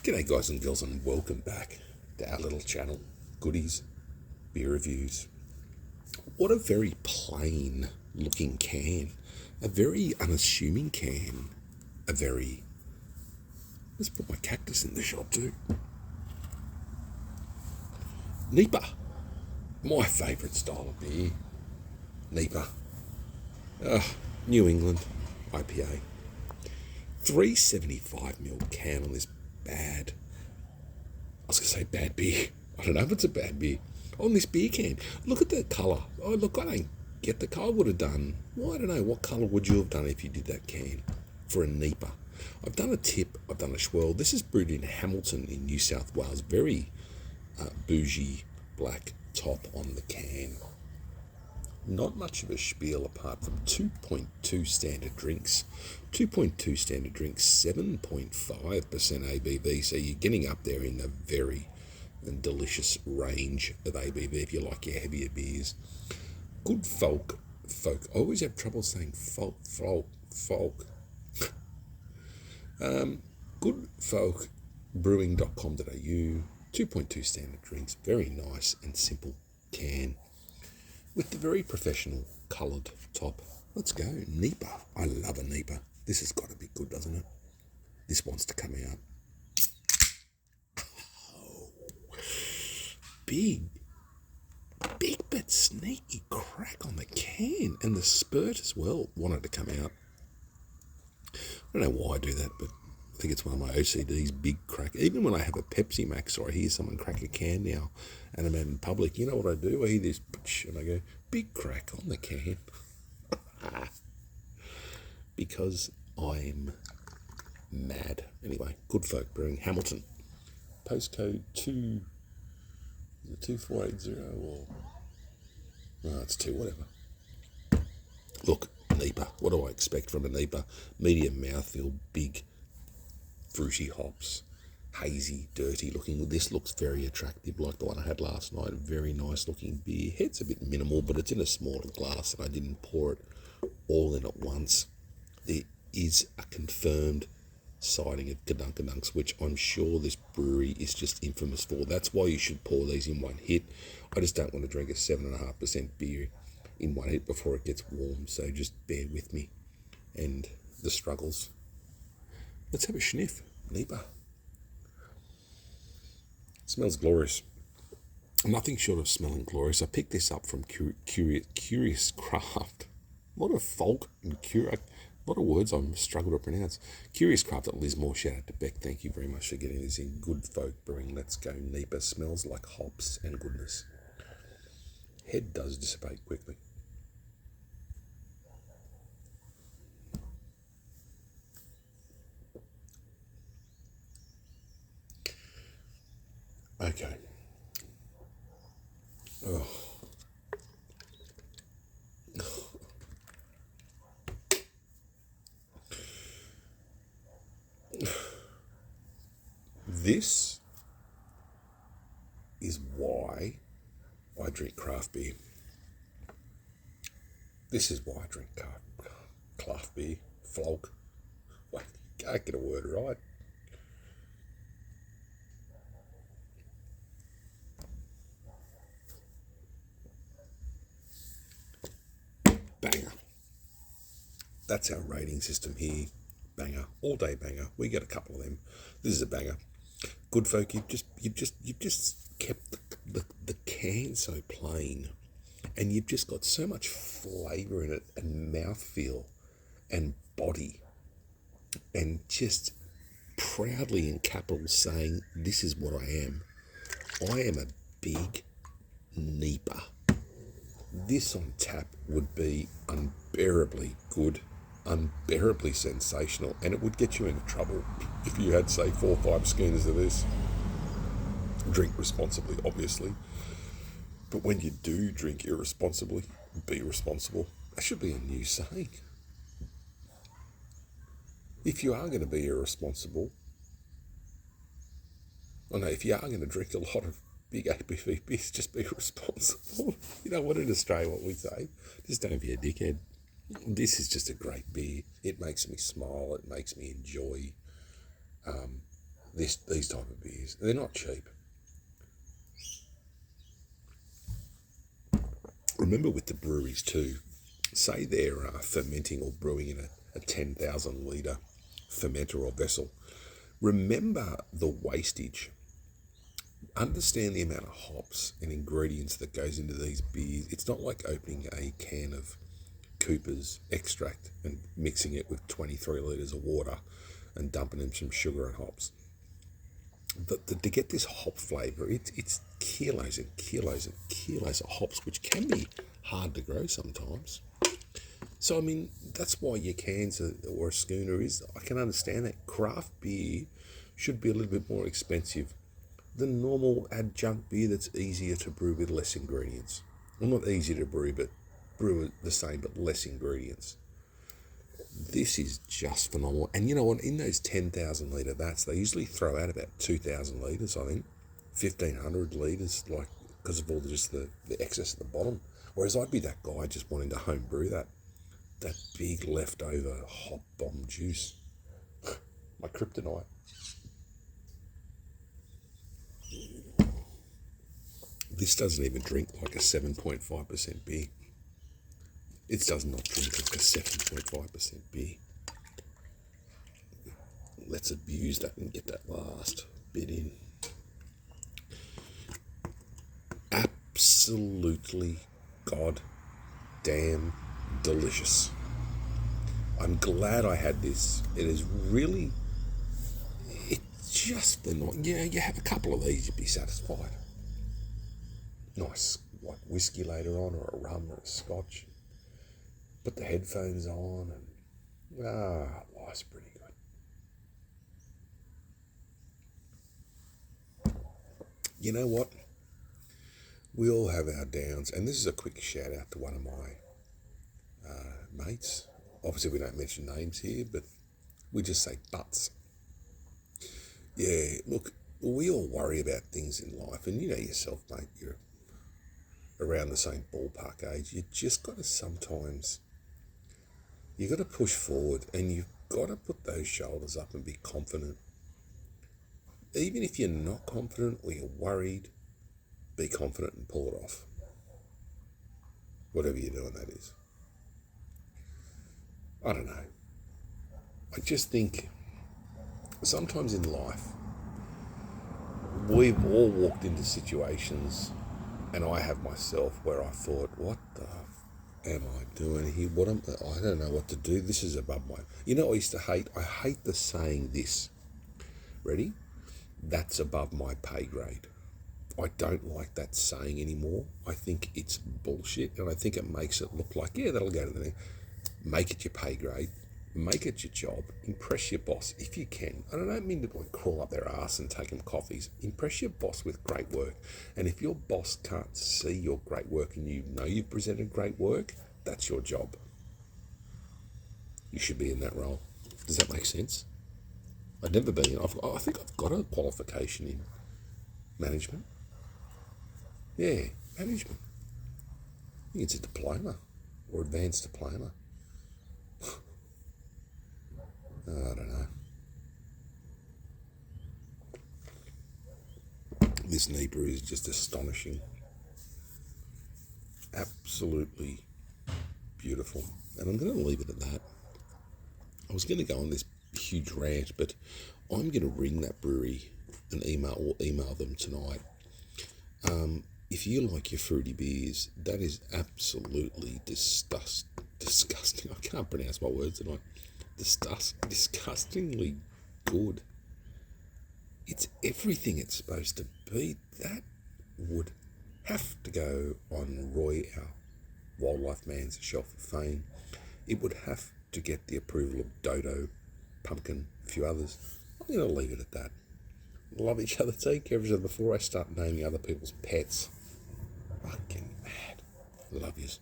G'day guys and girls, and welcome back to our little channel, Goodies Beer Reviews. What a very plain looking can, a very unassuming can, let's put my cactus in the shop too. NEIPA, my favourite style of beer. NEIPA, New England IPA. 375ml can on this bad, I was going to say bad beer. I don't know if it's a bad beer. On this beer can, look at the colour. Oh, look, I don't get the colour. I would have done, well, I don't know, what colour would you have done if you did that can for a NEIPA? I've done a tip, I've done a swirl. This is brewed in Hamilton in New South Wales. Very bougie black top on the can. Not much of a spiel apart from 2.2 standard drinks. 2.2 standard drinks, 7.5% ABV. So you're getting up there in a very delicious range of ABV if you like your heavier beers. Good folk. I always have trouble saying folk. Goodfolkbrewing.com.au. 2.2 standard drinks. Very nice and simple can, with the very professional coloured top. Let's go. NEIPA. I love a NEIPA. This has got to be good, doesn't it? This wants to come out. Oh, big but sneaky crack on the can. And the spurt as well wanted to come out. I don't know why I do that, but I think it's one of my OCDs, big crack. Even when I have a Pepsi Max or I hear someone crack a can now and I'm out in public, you know what I do? I hear this and I go, big crack on the can. Because I'm mad. Anyway, Good Folk Brewing, Hamilton. Postcode 2480 or... No, it's 2, whatever. Look, NEIPA. What do I expect from a NEIPA? Medium mouthfeel, big, fruity hops, hazy, dirty looking. This looks very attractive, like the one I had last night. Very nice looking beer. Head's a bit minimal, but it's in a smaller glass and I didn't pour it all in at once. There is a confirmed sighting at Gadunks, which I'm sure this brewery is just infamous for. That's why you should pour these in one hit. I just don't want to drink a 7.5% beer in one hit before it gets warm, so just bear with me and the struggles. Let's have a sniff. NEIPA. It smells glorious. Nothing short of smelling glorious. I picked this up from Curious Craft. A lot of folk and a lot of words I'm struggle to pronounce. Curious Craft at Lismore. Shout out to Beck. Thank you very much for getting this in. Good Folk Brewing. Let's go. NEIPA smells like hops and goodness. Head does dissipate quickly. Okay. Oh. This is why I drink craft beer. This is why I drink craft beer. Folk. Wait, can't get a word right. Banger. That's our rating system here. Banger. All day banger. We get a couple of them. This is a banger. Good folk, you've just kept the can so plain, and you've just got so much flavour in it, and mouthfeel and body, and just proudly in capitals saying, this is what I am. I am a big NEIPA. This on tap would be unbearably good, unbearably sensational, and it would get you into trouble if you had, say, 4 or 5 schooners of this. Drink responsibly, obviously, but when you do drink irresponsibly, be responsible. That should be a new saying. If you are going to be irresponsible, if you are going to drink a lot of big ABV beers, just be responsible. You know what, in Australia, what we say, just don't be a dickhead. This is just a great beer. It makes me smile. It makes me enjoy these type of beers. They're not cheap. Remember with the breweries too, say they're fermenting or brewing in a 10,000 litre fermenter or vessel. Remember the wastage. Understand the amount of hops and ingredients that goes into these beers. It's not like opening a can of Cooper's extract and mixing it with 23 litres of water and dumping in some sugar and hops. To get this hop flavour, it's kilos and kilos and kilos of hops, which can be hard to grow sometimes. So, I mean, that's why your cans or a schooner is, I can understand that craft beer should be a little bit more expensive than normal adjunct beer that's easier to brew with less ingredients. Well, not easier to brew, but brew the same but less ingredients. This is just phenomenal. And you know what? In those 10,000 litre vats, they usually throw out about 2,000 litres, I think. 1,500 litres, like, because of all just the excess at the bottom. Whereas I'd be that guy just wanting to home brew that big leftover hop bomb juice. My kryptonite. This doesn't even drink like a 7.5% beer. It does not drink like a 7.5% beer. Let's abuse that and get that last bit in. Absolutely goddamn delicious. I'm glad I had this. It is really, it's just the night. You know, you have a couple of these, you'd be satisfied. Nice white whiskey later on, or a rum or a scotch. Put the headphones on and life's pretty good. You know what? We all have our downs, and this is a quick shout out to one of my mates. Obviously we don't mention names here, but we just say butts. Yeah, look, we all worry about things in life, and you know yourself, mate, you're around the same ballpark age. You just got to sometimes, you got to push forward, and you've got to put those shoulders up and be confident. Even if you're not confident or you're worried, be confident and pull it off. Whatever you're doing, that is. I don't know. I just think sometimes in life, we've all walked into situations, and I have myself, where I thought, what the am I doing here? I don't know what to do. This is above my... You know, I used to hate the saying this. Ready? That's above my pay grade. I don't like that saying anymore. I think it's bullshit, and I think it makes it look like, yeah, that'll go to the next. Make it your pay grade. Make it your job. Impress your boss if you can. And I don't mean to like crawl up their ass and take them coffees. Impress your boss with great work. And if your boss can't see your great work and you know you've presented great work, that's your job. You should be in that role. Does that make sense? I've never been. I think I've got a qualification in management. Yeah, management. I think it's a diploma or advanced diploma. I don't know. This NEIPA is just astonishing. Absolutely beautiful. And I'm going to leave it at that. I was going to go on this huge rant, but I'm going to ring that brewery and email them tonight. If you like your fruity beers, that is absolutely disgusting. I can't pronounce my words tonight. Disgustingly good. It's everything it's supposed to be. That would have to go on Roy, our wildlife man's shelf of fame. It would have to get the approval of Dodo, Pumpkin, a few others. I'm going to leave it at that. Love each other, take care of each other before I start naming other people's pets. Fucking mad. Love yous.